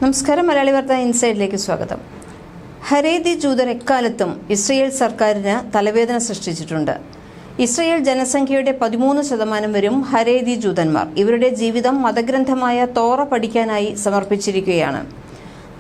നമസ്കാരം. മലയാളി വാർത്ത ഇൻസൈഡിലേക്ക് സ്വാഗതം. ഹരേതി ജൂതർ എക്കാലത്തും ഇസ്രയേൽ സർക്കാരിന് തലവേദന സൃഷ്ടിച്ചിട്ടുണ്ട്. ഇസ്രയേൽ ജനസംഖ്യയുടെ 13% വരും ഹരേതി ജൂതന്മാർ. ഇവരുടെ ജീവിതം മതഗ്രന്ഥമായ തോറ പഠിക്കാനായി സമർപ്പിച്ചിരിക്കുകയാണ്.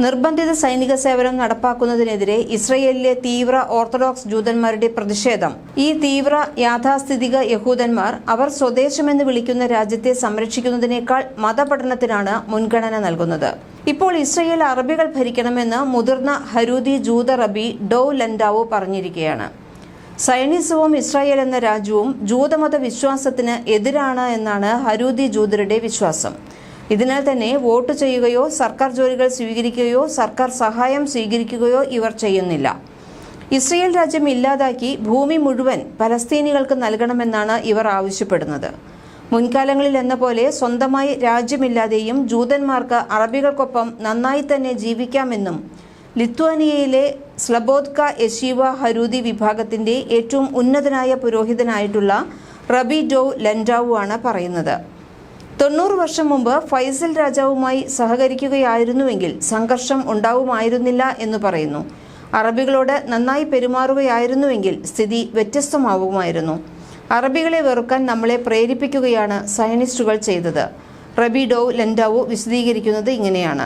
നിർബന്ധിത സൈനിക സേവനം നടപ്പാക്കുന്നതിനെതിരെ ഇസ്രയേലിലെ തീവ്ര ഓർത്തഡോക്സ് ജൂതന്മാരുടെ പ്രതിഷേധം. ഈ തീവ്ര യാഥാസ്ഥിതിക യഹൂദന്മാർ അവർ സ്വദേശമെന്ന് വിളിക്കുന്ന രാജ്യത്തെ സംരക്ഷിക്കുന്നതിനേക്കാൾ മതപഠനത്തിനാണ് മുൻഗണന നൽകുന്നത്. ഇപ്പോൾ ഇസ്രയേൽ അറബികൾ ഭരിക്കണമെന്ന് മുതിർന്ന ഹരൂതി ജൂത റബി ഡോ ലൻഡാവോ പറഞ്ഞിരിക്കുകയാണ്. സയനിസവും ഇസ്രായേൽ എന്ന രാജ്യവും ജൂതമത വിശ്വാസത്തിന് എതിരാണ് എന്നാണ് ഹരൂതി ജൂതരുടെ വിശ്വാസം. ഇതിനാൽ തന്നെ വോട്ട് ചെയ്യുകയോ സർക്കാർ ജോലികൾ സ്വീകരിക്കുകയോ സർക്കാർ സഹായം സ്വീകരിക്കുകയോ ഇവർ ചെയ്യുന്നില്ല. ഇസ്രയേൽ രാജ്യം ഇല്ലാതാക്കി ഭൂമി മുഴുവൻ പലസ്തീനികൾക്ക് നൽകണമെന്നാണ് ഇവർ ആവശ്യപ്പെടുന്നത്. മുൻകാലങ്ങളിൽ എന്ന പോലെ സ്വന്തമായി രാജ്യമില്ലാതെയും ജൂതന്മാർക്ക് അറബികൾക്കൊപ്പം നന്നായി തന്നെ ജീവിക്കാമെന്നും ലിത്വാനിയയിലെ സ്ലബോദ്ക യെശീവ ഹരൂതി വിഭാഗത്തിന്റെ ഏറ്റവും ഉന്നതനായ പുരോഹിതനായിട്ടുള്ള റബി ഡോ ലൻഡാവു ആണ് പറയുന്നത്. 90 വർഷം മുമ്പ് ഫൈസൽ രാജാവുമായി സഹകരിക്കുകയായിരുന്നുവെങ്കിൽ സംഘർഷം ഉണ്ടാവുമായിരുന്നില്ല എന്ന് പറയുന്നു. അറബികളോട് നന്നായി പെരുമാറുകയായിരുന്നുവെങ്കിൽ സ്ഥിതി വ്യത്യസ്തമാവുമായിരുന്നു. അറബികളെ വെറുക്കാൻ നമ്മളെ പ്രേരിപ്പിക്കുകയാണ് സയനിസ്റ്റുകൾ ചെയ്തത്. റബി ഡോ ലൻഡാവു വിശദീകരിക്കുന്നത് ഇങ്ങനെയാണ്.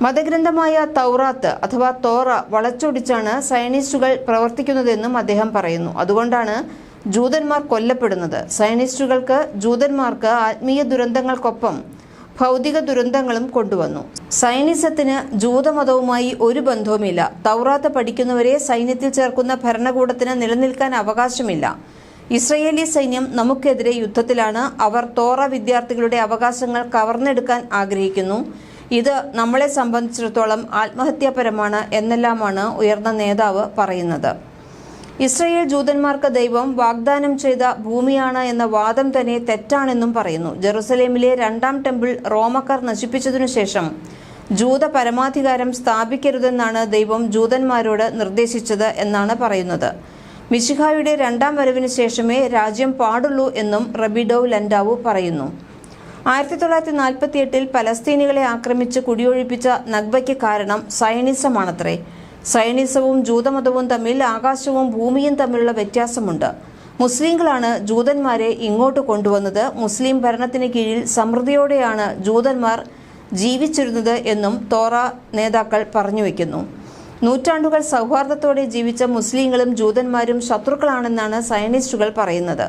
മതഗ്രന്ഥമായ തൗറാത്ത് അഥവാ തോറ വളച്ചൊടിച്ചാണ് സയനിസ്റ്റുകൾ പ്രവർത്തിക്കുന്നതെന്നും അദ്ദേഹം പറയുന്നു. അതുകൊണ്ടാണ് ജൂതന്മാർ കൊല്ലപ്പെടുന്നത്. സയനിസ്റ്റുകൾക്ക് ജൂതന്മാർക്ക് ആത്മീയ ദുരന്തങ്ങൾക്കൊപ്പം ഭൗതിക ദുരന്തങ്ങളും കൊണ്ടുവന്നു. സയനിസത്തിന് ജൂതമതവുമായി ഒരു ബന്ധവുമില്ല. തൗറാത്ത് പഠിക്കുന്നവരെ സൈന്യത്തിൽ ചേർക്കുന്ന ഭരണകൂടത്തിന് നിലനിൽക്കാൻ അവകാശമില്ല. ഇസ്രയേലി സൈന്യം നമുക്കെതിരെ യുദ്ധത്തിലാണ്. അവർ തോറ വിദ്യാർത്ഥികളുടെ അവകാശങ്ങൾ കവർന്നെടുക്കാൻ ആഗ്രഹിക്കുന്നു. ഇത് നമ്മളെ സംബന്ധിച്ചിടത്തോളം ആത്മഹത്യാപരമാണ് എന്നെല്ലാമാണ് ഉയർന്ന നേതാവ് പറയുന്നത്. ഇസ്രയേൽ ജൂതന്മാർക്ക് ദൈവം വാഗ്ദാനം ചെയ്ത ഭൂമിയാണ് എന്ന വാദം തന്നെ തെറ്റാണെന്നും പറയുന്നു. ജെറുസലേമിലെ 2ാം ടെമ്പിൾ റോമക്കാർ നശിപ്പിച്ചതിനു ശേഷം ജൂത പരമാധികാരം സ്ഥാപിക്കരുതെന്നാണ് ദൈവം ജൂതന്മാരോട് നിർദ്ദേശിച്ചത് എന്നാണ് പറയുന്നത്. മിശിഹായുടെ 2ാം വരവിന് ശേഷമേ രാജ്യം പാടുള്ളൂ എന്നും റബി ഡോ ലൻഡാവു പറയുന്നു. 1948 പലസ്തീനികളെ ആക്രമിച്ച് കുടിയൊഴിപ്പിച്ച നഗ്ബയ്ക്ക് കാരണം സയനിസമാണത്രേ. സയനിസവും ജൂതമതവും തമ്മിൽ ആകാശവും ഭൂമിയും തമ്മിലുള്ള വ്യത്യാസമുണ്ട്. മുസ്ലിങ്ങളാണ് ജൂതന്മാരെ ഇങ്ങോട്ട് കൊണ്ടുവന്നത്. മുസ്ലിം ഭരണത്തിന് കീഴിൽ സമൃദ്ധിയോടെയാണ് ജൂതന്മാർ ജീവിച്ചിരുന്നത് എന്നും തോറ നേതാക്കൾ പറഞ്ഞുവെക്കുന്നു. നൂറ്റാണ്ടുകൾ സൗഹാർദ്ദത്തോടെ ജീവിച്ച മുസ്ലിങ്ങളും ജൂതന്മാരും ശത്രുക്കളാണെന്നാണ് സയനിസ്റ്റുകൾ പറയുന്നത്.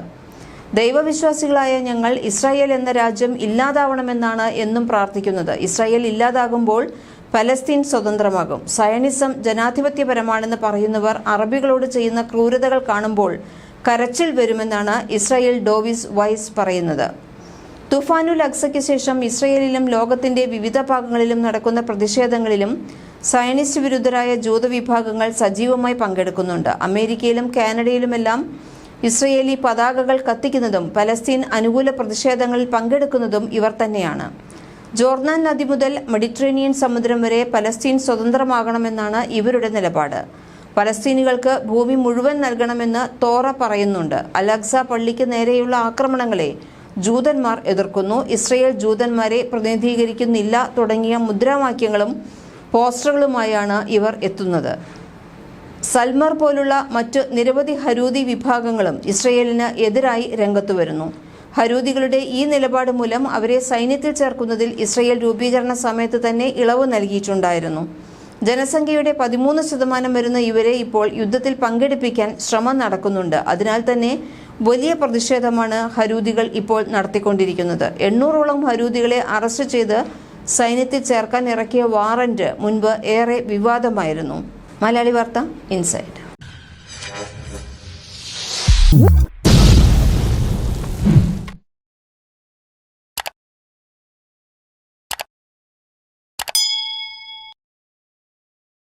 ദൈവവിശ്വാസികളായ ഞങ്ങൾ ഇസ്രായേൽ എന്ന രാജ്യം ഇല്ലാതാവണമെന്നാണ് എന്നും പ്രാർത്ഥിക്കുന്നത്. ഇസ്രായേൽ ഇല്ലാതാകുമ്പോൾ പലസ്തീൻ സ്വതന്ത്രമാകും. സയനിസം ജനാധിപത്യപരമാണെന്ന് പറയുന്നവർ അറബികളോട് ചെയ്യുന്ന ക്രൂരതകൾ കാണുമ്പോൾ കരച്ചിൽ വരുമെന്നാണ് ഇസ്രായേൽ ഡോവിസ് വൈസ് പറയുന്നത്. തുഫാനുൽ അക്സയ്ക്ക് ശേഷം ഇസ്രയേലിലും ലോകത്തിന്റെ വിവിധ ഭാഗങ്ങളിലും നടക്കുന്ന പ്രതിഷേധങ്ങളിലും സയനിസ്റ്റ് വിരുദ്ധരായ ജൂത വിഭാഗങ്ങൾ സജീവമായി പങ്കെടുക്കുന്നുണ്ട്. അമേരിക്കയിലും കാനഡയിലുമെല്ലാം ഇസ്രയേലി പതാകകൾ കത്തിക്കുന്നതും പലസ്തീൻ അനുകൂല പ്രതിഷേധങ്ങളിൽ പങ്കെടുക്കുന്നതും ഇവർ തന്നെയാണ്. ജോർദാൻ നദി മുതൽ മെഡിറ്ററേനിയൻ സമുദ്രം വരെ പലസ്തീൻ സ്വതന്ത്രമാകണമെന്നാണ് ഇവരുടെ നിലപാട്. പലസ്തീനികൾക്ക് ഭൂമി മുഴുവൻ നൽകണമെന്ന് തോറ പറയുന്നുണ്ട്. അൽ-അഖ്സ പള്ളിക്ക് നേരെയുള്ള ആക്രമണങ്ങളെ ജൂതന്മാർ എതിർക്കുന്നു. ഇസ്രയേൽ ജൂതന്മാരെ പ്രതിനിധീകരിക്കുന്നില്ല തുടങ്ങിയ മുദ്രാവാക്യങ്ങളും പോസ്റ്ററുകളുമായാണ് ഇവർ എത്തുന്നത്. സൽമർ പോലുള്ള മറ്റു നിരവധി ഹരൂതി വിഭാഗങ്ങളും ഇസ്രയേലിന് എതിരായി രംഗത്തു വരുന്നു. ഹരൂതികളുടെ ഈ നിലപാട് മൂലം അവരെ സൈന്യത്തിൽ ചേർക്കുന്നതിൽ ഇസ്രയേൽ രൂപീകരണ സമയത്ത് തന്നെ ഇളവ് നൽകിയിട്ടുണ്ടായിരുന്നു. ജനസംഖ്യയുടെ 13% വരുന്ന ഇവരെ ഇപ്പോൾ യുദ്ധത്തിൽ പങ്കെടുപ്പിക്കാൻ ശ്രമം നടക്കുന്നുണ്ട്. അതിനാൽ തന്നെ വലിയ പ്രതിഷേധമാണ് ഹരൂതികൾ ഇപ്പോൾ നടത്തിക്കൊണ്ടിരിക്കുന്നത്. 800ഓളം ഹരൂതികളെ അറസ്റ്റ് ചെയ്ത് സൈന്യത്തിൽ ചേർക്കാൻ ഇറക്കിയ വാറന്റ് മുൻപ് ഏറെ വിവാദമായിരുന്നു. മലയാളി വാർത്ത ഇൻസൈഡ്.